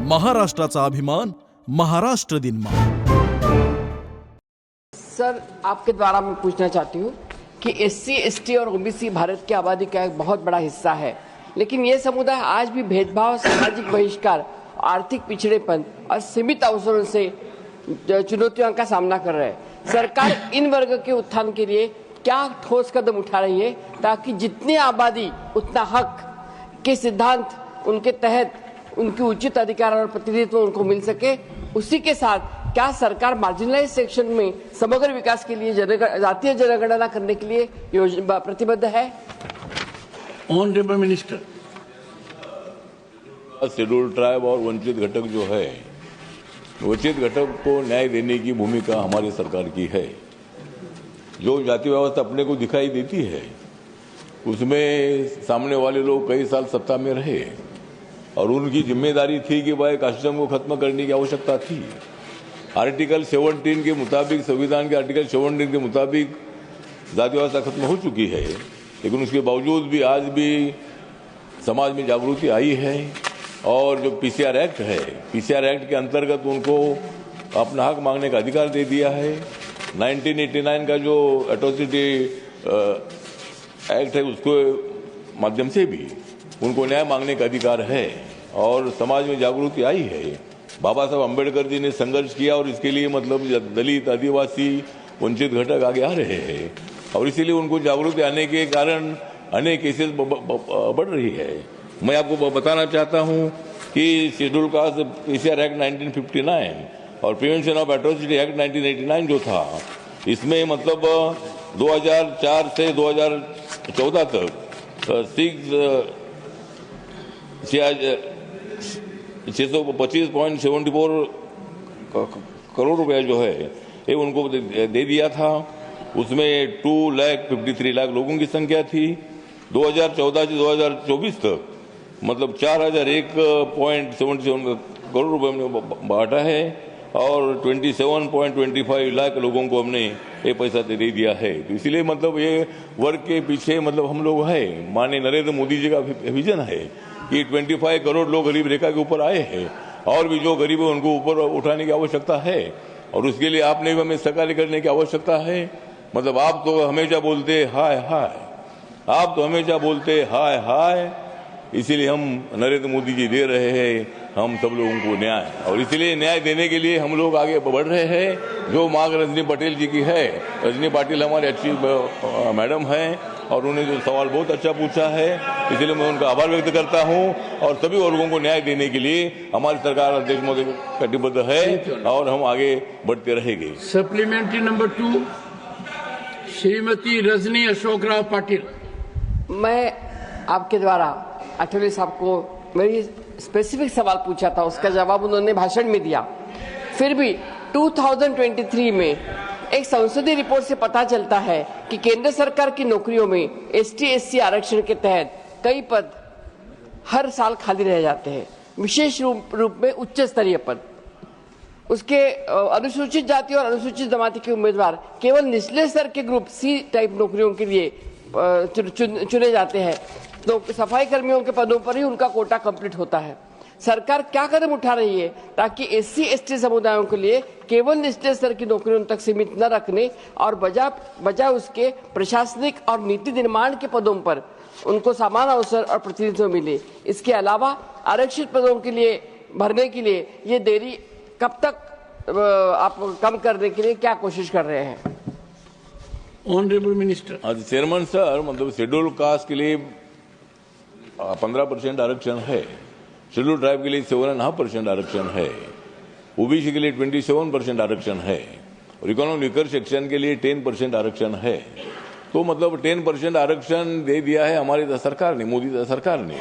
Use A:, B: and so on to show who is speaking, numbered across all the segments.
A: महाराष्ट्राचा अभिमान, महाराष्ट्र दिन मा।
B: सर, आपके द्वारा मैं पूछना चाहती हूँ कि एससी, एसटी और ओबीसी भारत की आबादी का एक बहुत बड़ा हिस्सा है, लेकिन ये समुदाय आज भी भेदभाव, सामाजिक बहिष्कार, आर्थिक पिछड़ेपन और सीमित अवसरों से चुनौतियों का सामना कर रहे हैं। सरकार इन वर्ग के उत्थान के लिए क्या ठोस कदम उठा रही है ताकि जितनी आबादी उतना हक के सिद्धांत उनके तहत उनके उचित अधिकार और प्रतिनिधित्व उनको मिल सके? उसी के साथ क्या सरकार मार्जिनलाइज सेक्शन में समग्र विकास के लिए जातीय जनगणना करने के लिए प्रतिबद्ध है?
C: Honourable minister.
D: शेड्यूल ट्राइब और वंचित घटक जो है, वंचित घटक को न्याय देने की भूमिका हमारी सरकार की है। जो जाति व्यवस्था अपने को दिखाई देती है उसमें सामने वाले लोग कई साल सत्ता में रहे और उनकी जिम्मेदारी थी कि भाई कास्टिज्म को खत्म करने की आवश्यकता थी। आर्टिकल 17 के मुताबिक, संविधान के आर्टिकल 17 के मुताबिक जाति व्यवस्था खत्म हो चुकी है, लेकिन उसके बावजूद भी आज भी समाज में जागृति आई है। और जो पीसीआर एक्ट है, पीसीआर एक्ट के अंतर्गत उनको अपना हक मांगने का अधिकार दे दिया है। 1989 का जो एट्रोसिटी एक्ट है उसको माध्यम से भी उनको न्याय मांगने का अधिकार है और समाज में जागृति आई है। बाबा साहब अम्बेडकर जी ने संघर्ष किया और इसके लिए मतलब दलित, आदिवासी, वंचित घटक आगे आ रहे हैं और इसीलिए उनको जागृति आने के कारण अनेक केसेस बढ़ रही है। मैं आपको बताना चाहता हूं कि शेड्यूल कास्ट पीसीआर एक्ट 1959 और प्रिवेंशन ऑफ एट्रोसिटी एक्ट 1989 जो था, इसमें मतलब 2004 से 2014 तक 625.74 करोड़ रुपया जो है ये उनको दे दिया था। उसमें 2,53,00,000 लोगों की संख्या थी। 2014 से 2024 तक मतलब 4,001.77 करोड़ रुपए हमने बांटा है और 27.25 लाख लोगों को हमने ये पैसा दे दिया है। तो इसीलिए मतलब ये वर्ग के पीछे मतलब हम लोग हैं। माननीय नरेंद्र मोदी जी का विजन है कि 25 करोड़ लोग गरीब रेखा के ऊपर आए हैं और भी जो गरीब है उनको ऊपर उठाने की आवश्यकता है और उसके लिए आपने भी हमें सहकार्य करने की आवश्यकता है। मतलब आप तो हमेशा बोलते हाय हाय, आप तो हमेशा बोलते हाय हाय, इसीलिए हम नरेंद्र मोदी जी दे रहे हैं हम सब लोगों को न्याय, और इसीलिए न्याय देने के लिए हम लोग आगे बढ़ रहे हैं। जो मांग रजनी पटेल जी की है, रजनी पाटिल हमारी अच्छी मैडम हैं और उन्होंने जो सवाल बहुत अच्छा पूछा है, इसलिए मैं उनका आभार व्यक्त करता हूं और सभी वर्गों को न्याय देने के लिए हमारी सरकार अध्यक्ष महोदय कटिबद्ध है और हम आगे बढ़ते रहेंगे।
C: Supplementary number 2, Shrimati Rajni Ashok Rao Patil.
B: मैं आपके द्वारा आठवले साहब को मेरी स्पेसिफिक सवाल पूछा था, उसका जवाब उन्होंने भाषण में दिया। फिर भी 2023 में एक संसदीय रिपोर्ट से पता चलता है कि केंद्र सरकार की नौकरियों में एसटी, एससी आरक्षण के तहत कई पद हर साल खाली रह जाते हैं, विशेष रूप में उच्च स्तरीय पद। उसके अनुसूचित जाति और अनुसूचित जमाती के उम्मीदवार केवल निचले स्तर के ग्रुप सी टाइप नौकरियों के लिए चुने जाते हैं, तो सफाई कर्मियों के पदों पर ही उनका कोटा कंप्लीट होता है। सरकार क्या कदम उठा रही है ताकि एससी, एसटी समुदायों के लिए केवल निचले स्तर की नौकरियों तक सीमित न रखने और बजाय उसके प्रशासनिक और नीति निर्माण के पदों पर उनको समान अवसर और प्रतिनिधित्व मिले? इसके अलावा आरक्षित पदों के लिए भरने के लिए ये देरी कब तक आप कम करने के लिए क्या कोशिश कर रहे हैं?
C: Honourable minister.
D: आज चेयरमैन सर, मतलब शेड्यूल कास्ट के लिए 15% आरक्षण है, शेड्यूल ट्राइब के लिए 7.5% आरक्षण है, ओबीसी के लिए 27% आरक्षण है और इकोनॉमिक वीकर सेक्शन के लिए 10% आरक्षण है। तो मतलब 10% आरक्षण दे दिया है हमारी सरकार ने, मोदी सरकार ने।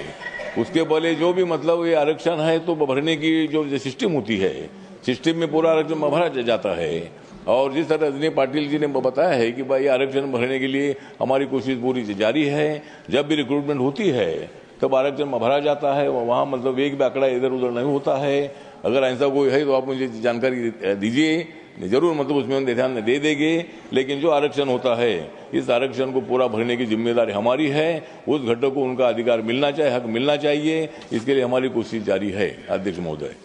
D: उसके पहले जो भी मतलब ये आरक्षण है तो भरने की जो सिस्टम होती है, सिस्टम में पूरा आरक्षण भरा जाता है और जिस तरह रजनी पाटिल जी ने बताया है कि भाई आरक्षण भरने के लिए हमारी कोशिश पूरी जारी है। जब भी रिक्रूटमेंट होती है तब आरक्षण भरा जाता है, वहाँ मतलब एक भी आंकड़ा इधर उधर नहीं होता है। अगर ऐसा कोई है तो आप मुझे जानकारी दीजिए, जरूर मतलब उसमें हम ध्यान दे देंगे। लेकिन जो आरक्षण होता है, इस आरक्षण को पूरा भरने की जिम्मेदारी हमारी है। उस घटक को उनका अधिकार मिलना चाहिए, हक मिलना चाहिए, इसके लिए हमारी कोशिश जारी है। अध्यक्ष महोदय।